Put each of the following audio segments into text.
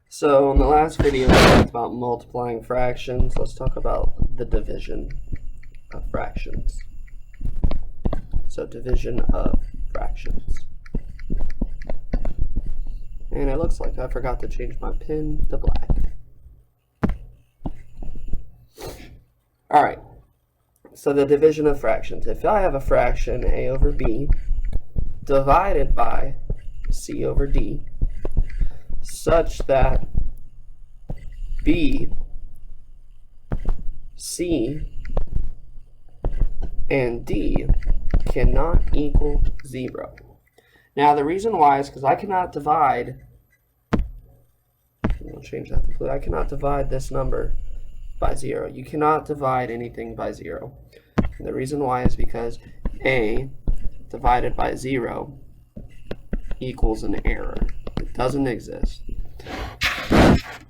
So in the last video we talked about multiplying fractions. Let's talk about the division of fractions. So division of fractions. And it looks like I forgot to change my pen to black. Alright, so the division of fractions. If I have a fraction a over b divided by c over d, such that b, c, and d cannot equal 0. Now the reason why is because I cannot divide, I'll change that to blue, I cannot divide this number by 0. You cannot divide anything by 0. And the reason why is because a divided by 0 equals an error. It doesn't exist.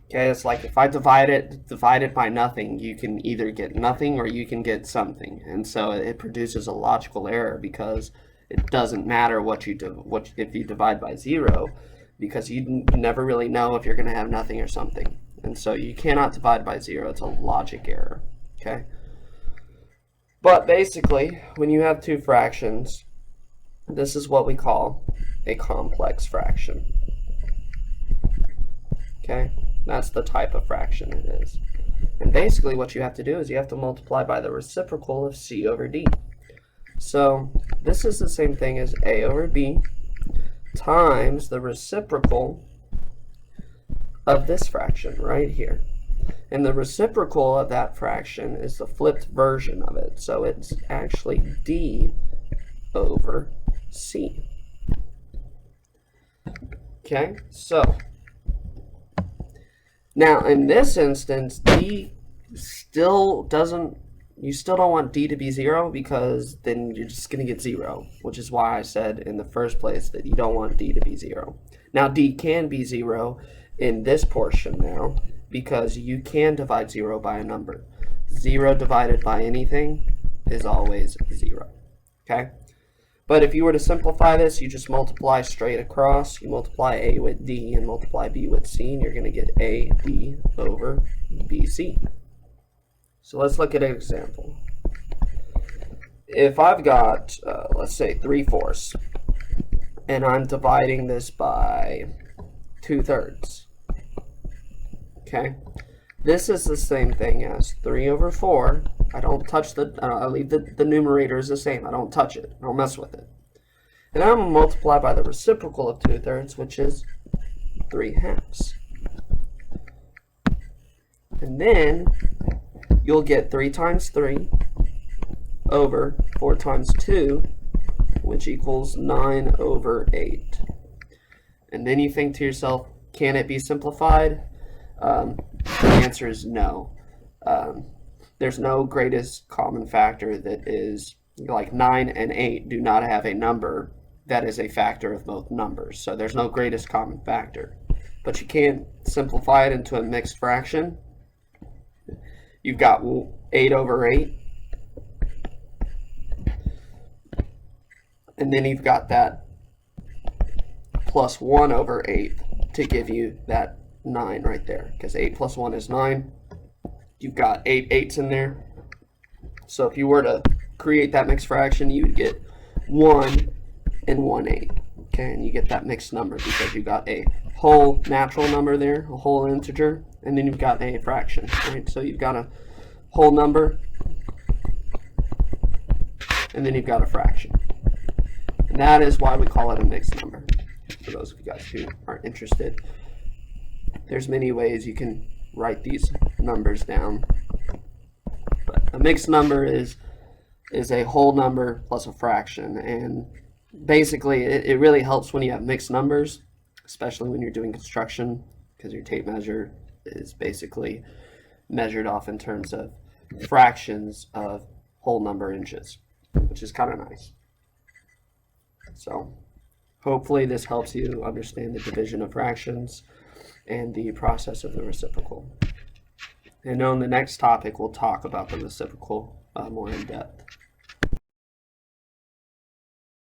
Okay, it's like if I divide it by nothing, you can either get nothing or you can get something. And so it produces a logical error because it doesn't matter what you do, if you divide by 0, because you never really know if you're going to have nothing or something. And so you cannot divide by 0. It's a logic error. Okay? But basically, when you have two fractions, this is what we call a complex fraction. Okay? That's the type of fraction it is. And basically what you have to do is you have to multiply by the reciprocal of c over d. So this is the same thing as a over b times the reciprocal of this fraction right here. And the reciprocal of that fraction is the flipped version of it. So it's actually d over c. Okay, so now in this instance, d still doesn't, you still don't want d to be 0 because then you're just going to get 0, which is why I said in the first place that you don't want d to be 0. Now d can be 0 in this portion now because you can divide 0 by a number. 0 divided by anything is always 0. Okay? But if you were to simplify this, you just multiply straight across. You multiply a with d and multiply b with c, and you're going to get ad over bc. So let's look at an example. If I've got, let's say, 3/4, and I'm dividing this by 2/3, okay? This is the same thing as 3 over 4. I don't touch I leave the numerator as the same. I don't touch it. I don't mess with it. And I'm going to multiply by the reciprocal of 2/3, which is 3/2. And then you'll get 3 times 3 over 4 times 2, which equals 9 over 8. And then you think to yourself, can it be simplified? The answer is no. There's no greatest common factor that is, like 9 and 8 do not have a number that is a factor of both numbers. So there's no greatest common factor. But you can't simplify it into a mixed fraction. You've got 8 over 8. And then you've got that plus 1 over 8 to give you that 9 right there. Because 8 plus 1 is 9. You've got 8 8s in there. So if you were to create that mixed fraction, you would get 1 and 1 8. Okay, and you get that mixed number because you've got a whole natural number there, a whole integer, and then you've got a fraction. Right? So you've got a whole number, and then you've got a fraction. And that is why we call it a mixed number. For those of you guys who aren't interested, there's many ways you can write these numbers down. But a mixed number is a whole number plus a fraction, and basically it really helps when you have mixed numbers, especially when you're doing construction, because your tape measure is basically measured off in terms of fractions of whole number inches, which is kind of nice. So hopefully this helps you understand the division of fractions and the process of the reciprocal. And on the next topic, we'll talk about the reciprocal more in depth.